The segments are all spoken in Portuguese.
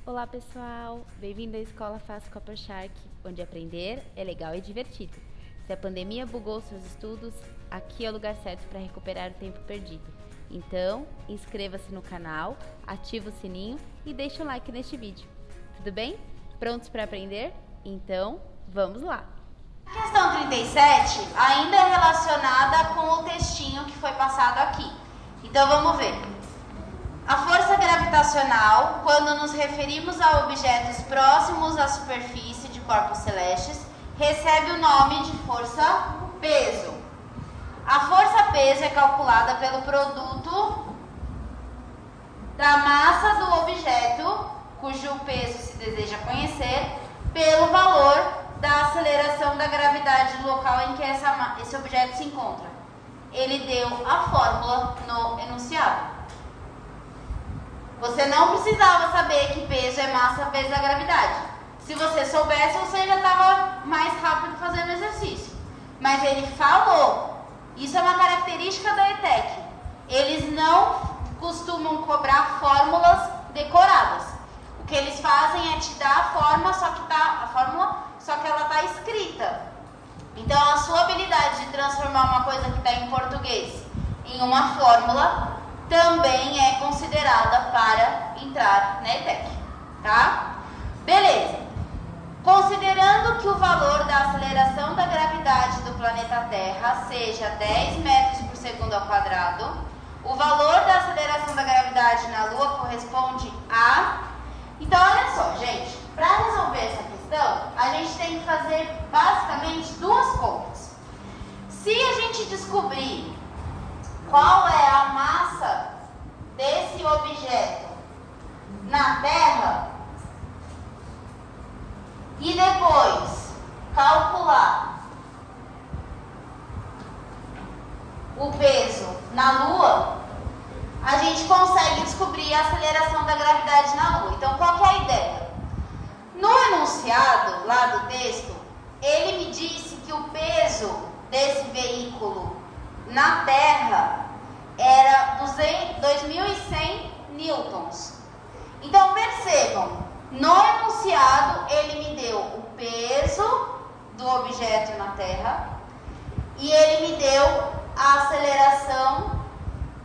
Olá pessoal, bem-vindo à Escola Fácil com a ProShark, onde aprender é legal e divertido. Se a pandemia bugou seus estudos, aqui é o lugar certo para recuperar o tempo perdido. Então, inscreva-se no canal, ative o sininho e deixe um like neste vídeo. Tudo bem? Prontos para aprender? Então, vamos lá! A questão 37 ainda é relacionada com o textinho que foi passado aqui. Então, vamos ver. A força gravitacional, quando nos referimos a objetos próximos à superfície de corpos celestes, recebe o nome de força-peso. A força-peso é calculada pelo produto da massa do objeto, cujo peso se deseja conhecer, pelo valor da aceleração da gravidade do local em que esse objeto se encontra. Ele deu a fórmula no enunciado. Você não precisava saber que peso é massa vezes a gravidade. Se você soubesse, você já estava mais rápido fazendo o exercício. Mas ele falou. Isso é uma característica da ETEC. Eles não costumam cobrar fórmulas decoradas. O que eles fazem é te dar a fórmula, só que ela está escrita. Então, a sua habilidade de transformar uma coisa que está em português em uma fórmula também é considerada para entrar na ETEC, tá? Beleza. Considerando que o valor da aceleração da gravidade do planeta Terra seja 10 metros por segundo ao quadrado, o valor da aceleração da gravidade na Lua corresponde a... Então, olha só, gente, para resolver essa questão, a gente tem que fazer basicamente duas contas. Se a gente descobrir qual é a massa desse objeto na Terra e depois calcular o peso na Lua, a gente consegue descobrir a aceleração da gravidade na Lua. Então, qual que é a ideia? No enunciado lá do texto, ele me disse que o peso desse veículo na Terra era 2.100 newtons. Então, percebam, no enunciado ele me deu o peso do objeto na Terra e ele me deu a aceleração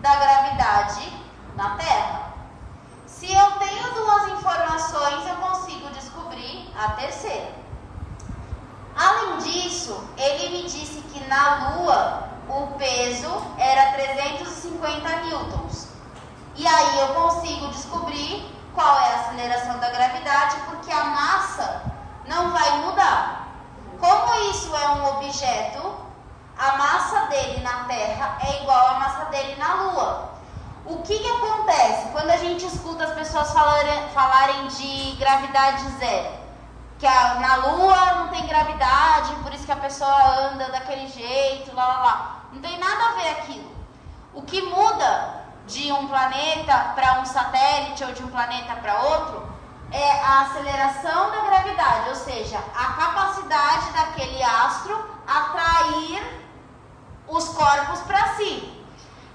da gravidade na Terra. Se eu tenho duas informações, eu consigo descobrir a terceira. Além disso, ele me disse que na Lua o peso era 350 newtons. E aí eu consigo descobrir qual é a aceleração da gravidade, porque a massa não vai mudar. Como isso é um objeto, a massa dele na Terra é igual à massa dele na Lua. O que acontece quando a gente escuta as pessoas falarem de gravidade zero? Que na Lua não tem gravidade, por isso que a pessoa anda daquele jeito, lá. Não tem nada a ver aquilo. O que muda de um planeta para um satélite ou de um planeta para outro é a aceleração da gravidade, ou seja, a capacidade daquele astro atrair os corpos para si.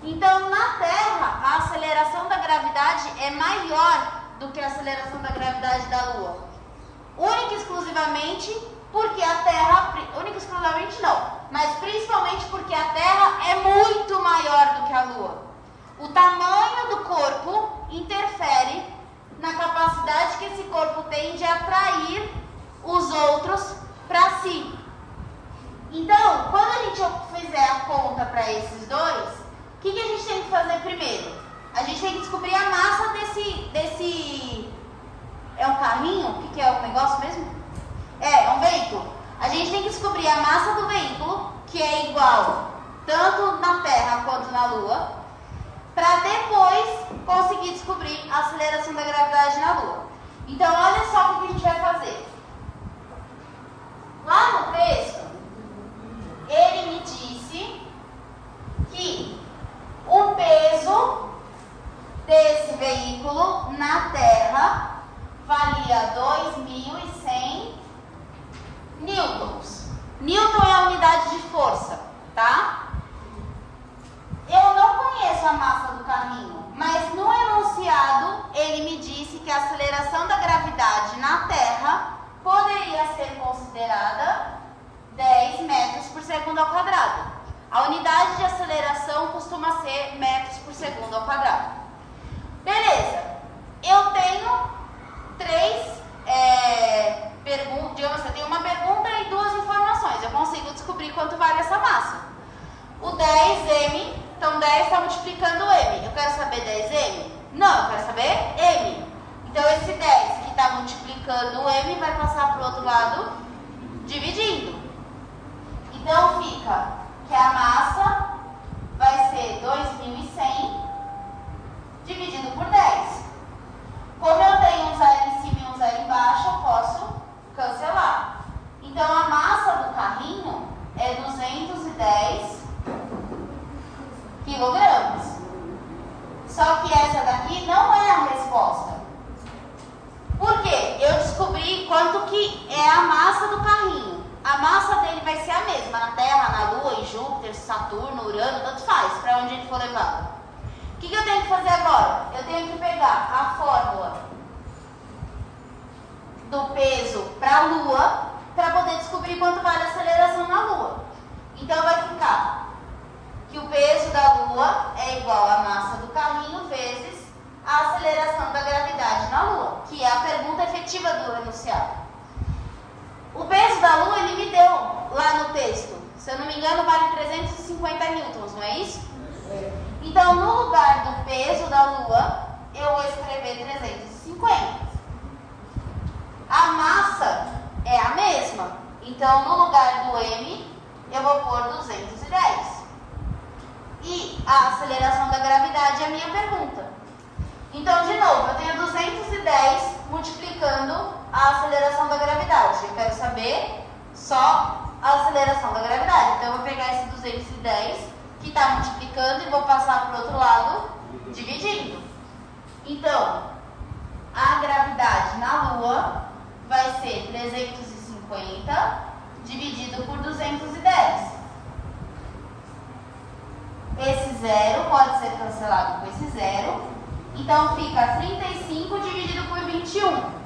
Então, na Terra, a aceleração da gravidade é maior do que a aceleração da gravidade da Lua. Única e exclusivamente porque a Terra... Única e exclusivamente não, mas principalmente porque a Terra é muito maior do que a Lua. O tamanho do corpo interfere na capacidade que esse corpo tem de atrair os outros para si. Então, quando a gente fizer a conta para esses dois, o que a gente tem que fazer primeiro? A gente tem que descobrir a massa desse... É um carrinho? O que é o negócio mesmo? É um veículo. A gente tem que descobrir a massa do veículo, que é igual tanto na Terra quanto na Lua, para depois conseguir descobrir a aceleração da gravidade na Lua. Então, olha só o que a gente vai fazer. Lá no texto, ele me disse que o peso desse veículo na Terra valia 2.100 newtons. Newton é a unidade de força, tá? Eu não conheço a massa do carrinho, mas no enunciado ele me disse que a aceleração da gravidade considerada 10 metros por segundo ao quadrado. A unidade de aceleração costuma ser metros por segundo ao quadrado. Beleza. Eu tenho digamos assim, eu tenho uma pergunta e duas informações. Eu consigo descobrir quanto vale essa massa. O 10m, então 10 está multiplicando o m. Eu quero saber 10m? Não, eu quero saber m. Então esse 10 que está multiplicando o m vai passar para o outro lado dividindo. Então fica que a massa vai ser 2.100 dividido por 10. Como eu tenho um zero em cima e um zero embaixo, eu posso cancelar. Então a massa do carrinho é 210 quilogramas. Só que essa daqui não é a resposta. Por quê? Eu descobri quanto que é a massa do carrinho. A massa dele vai ser a mesma na Terra, na Lua, em Júpiter, Saturno, Urano, tanto faz, para onde ele for levado. O que eu tenho que fazer agora? Eu tenho que pegar a fórmula do peso para a Lua para poder descobrir quanto vale a aceleração na Lua. Então vai ficar que o peso da Lua é igual à massa do carrinho vezes a aceleração da gravidade na Lua, que é a pergunta efetiva do enunciado. O peso da Lua ele me deu lá no texto. Se eu não me engano, vale 350 newtons, não é isso? Então, no lugar do peso da Lua, eu vou escrever 350. A massa é a mesma. Então, no lugar do m, eu vou pôr 210. E a aceleração da gravidade é a minha pergunta. Então, de novo, eu tenho 210 multiplicando a aceleração da gravidade. Eu quero saber só a aceleração da gravidade. Então, eu vou pegar esse 210 que está multiplicando e vou passar para o outro lado dividindo. Então, a gravidade na Lua vai ser 350 dividido por 210. Esse zero pode ser cancelado com esse zero. Então, fica 35 dividido por 21.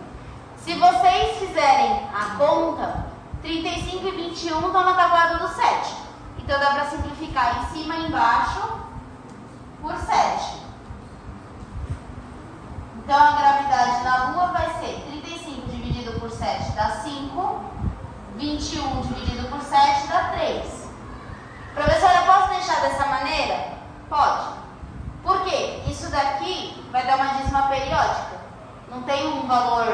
Se vocês fizerem a conta, 35 e 21 estão na tabuada do 7. Então, dá para simplificar em cima e embaixo por 7. Então, a gravidade na Lua vai ser 35 dividido por 7 dá 5. 21 dividido por 7 dá 3. Professora, posso deixar dessa maneira? Pode. Por quê? Isso daqui vai dar uma dízima periódica. Não tem um valor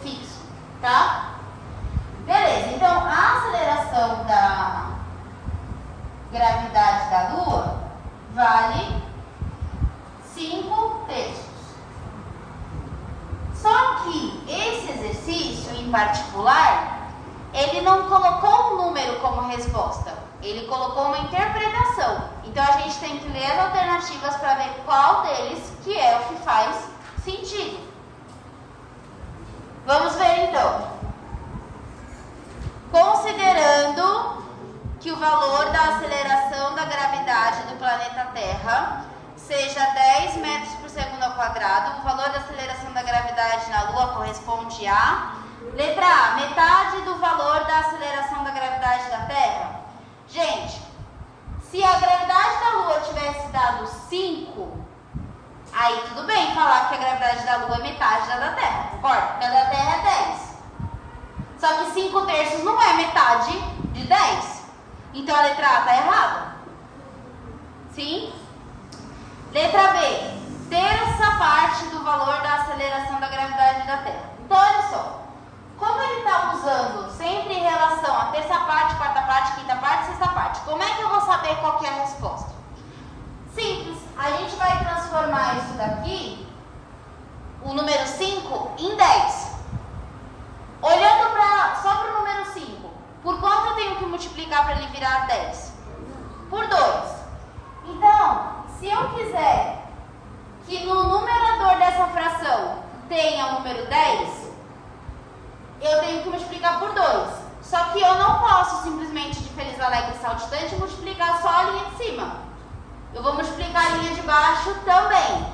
fixo, tá? Beleza, então a aceleração da gravidade da Lua vale 5 terços. Só que esse exercício em particular, ele não colocou um número como resposta, ele colocou uma interpretação. Então a gente tem que ler as alternativas para ver qual deles que é o que faz sentido. Vamos ver então. Considerando que o valor da aceleração da gravidade do planeta Terra seja 10 metros por segundo ao quadrado, o valor da aceleração da gravidade na Lua corresponde a... Letra A, metade do valor da aceleração da gravidade da Terra. Gente, se a gravidade da Lua tivesse dado 5, aí tudo bem falar que a gravidade da Lua é metade da Terra, concorda? Porque a da Terra é 10. Só que 5 terços não é metade de 10. Então a letra A está errada. Sim? Letra B, terça parte do valor da aceleração da gravidade da Terra. Então olha só, como ele está usando sempre em relação a terça parte, quarta parte, quinta parte, sexta parte, como é que eu vou saber qual que é a resposta? Simples, a gente vai transformar isso daqui, o número 5, em 10. Olhando só para o número 5, por quanto eu tenho que multiplicar para ele virar 10? Por 2. Então, se eu quiser que no numerador dessa fração tenha o número 10, eu tenho que multiplicar por 2. Só que eu não posso simplesmente de feliz, alegre e saltitante multiplicar só a linha de cima. Eu vou multiplicar a linha de baixo também.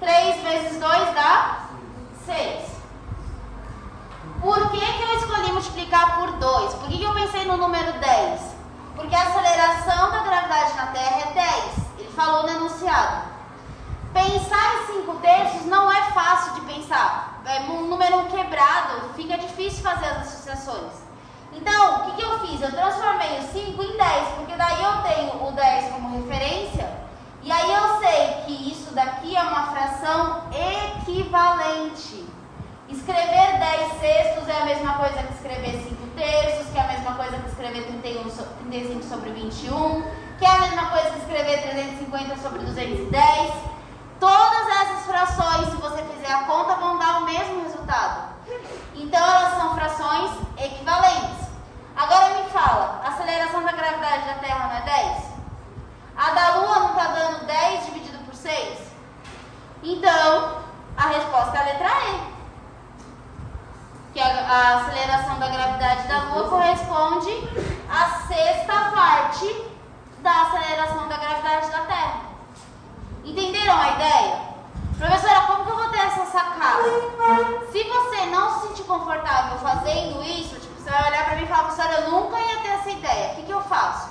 3 vezes 2 dá 6. Por que eu escolhi multiplicar pensei no número 10? Porque a aceleração da gravidade na Terra é 10. Ele falou no enunciado. Pensar em 5/3 não é fácil de pensar. É um número quebrado, fica difícil fazer as associações. Então, o que eu fiz? Eu transformei o 5 em 10, porque daí eu tenho o 10 como referência, e aí eu sei que isso daqui é uma fração equivalente. Escrever 10/6 é a mesma coisa que escrever 5/3, que é a mesma coisa que escrever 35 sobre 21, que é a mesma coisa que escrever 350 sobre 210. Todas essas frações, se você fizer a conta, vão dar o mesmo resultado. Então, elas são frações equivalentes. Agora me fala, a aceleração da gravidade da Terra não é 10? A da Lua não está dando 10 dividido por 6? Então, a resposta é a letra E. Que a aceleração da gravidade da Lua corresponde à 6ª parte da aceleração da gravidade da Terra. Entenderam a ideia? Professora, como que eu vou ter essa sacada? Se você não se sentir confortável fazendo isso, tipo, você vai olhar pra mim e falar, professora, eu nunca ia ter essa ideia. O que eu faço?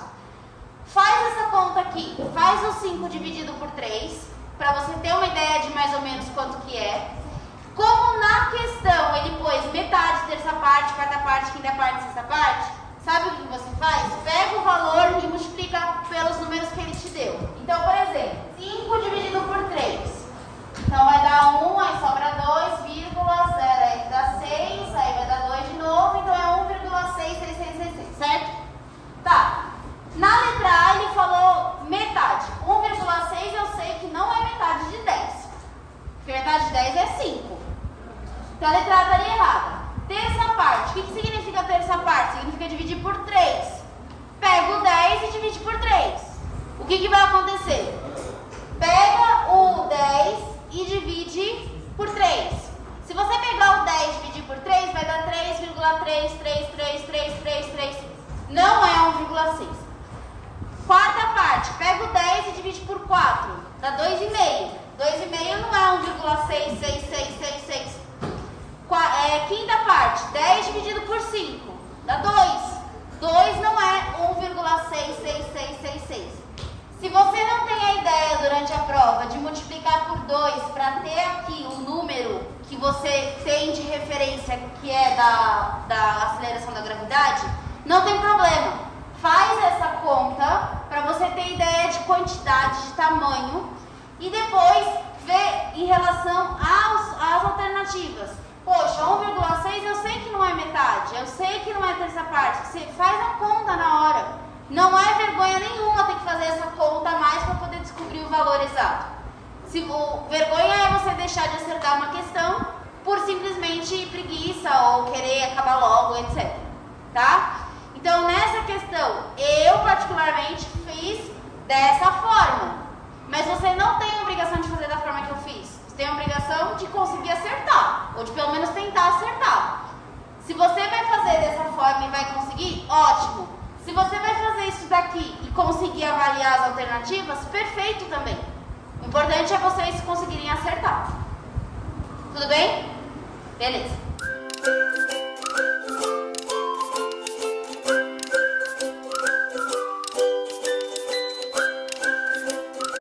Faz essa conta aqui. Faz o 5 dividido por 3, para você ter uma ideia de mais ou menos quanto que é. Como na questão ele pôs metade, terça parte, quarta parte, quinta parte, sexta parte, sabe o que você faz? Pega o valor e multiplica pelos números que ele te deu. Então, por exemplo, 5 dividido por 3. Então, vai dar 1, aí sobra 2, vírgula, 0, aí dá 6, aí vai dar 2 de novo, então é 1,66666, certo? Tá. Na letra A, ele falou metade. 1,6 eu sei que não é metade de 10. Porque metade de 10 é 5. Então, a letra A estaria errada. Terça parte. O que significa terça parte? Significa dividir por 3. Pega o 10 e divide por 3. O que vai acontecer? Pega o 10 e divide por 3. Se você pegar o 10 e dividir por 3, vai dar 3,3333333. Não é 1,6. Quarta parte. Pega o 10 e divide por 4. Dá 2,5. 2,5 não é 1,66666. Quinta parte, 10 dividido por 5, dá 2. 2 não é 1,66666. Se você não tem a ideia durante a prova de multiplicar por 2 para ter aqui o número que você tem de referência, que é da aceleração da gravidade, não tem problema. Faz essa conta para você ter ideia de quantidade, de tamanho, e depois vê em relação às alternativas. Poxa, 1,6 eu sei que não é metade, eu sei que não é terça parte. Você faz a conta na hora. Não é vergonha nenhuma ter que fazer essa conta a mais para poder descobrir o valor exato. Vergonha é você deixar de acertar uma questão por simplesmente preguiça ou querer acabar logo, etc. Tá? Então, nessa questão, eu particularmente fiz dessa forma. Mas você não tem a obrigação de fazer da forma que eu fiz. Você tem a obrigação de conseguir acertar, ou de pelo menos tentar acertar. Se você vai fazer dessa forma e vai conseguir, ótimo. Se você vai fazer isso daqui e conseguir avaliar as alternativas, perfeito também. O importante é vocês conseguirem acertar. Tudo bem? Beleza.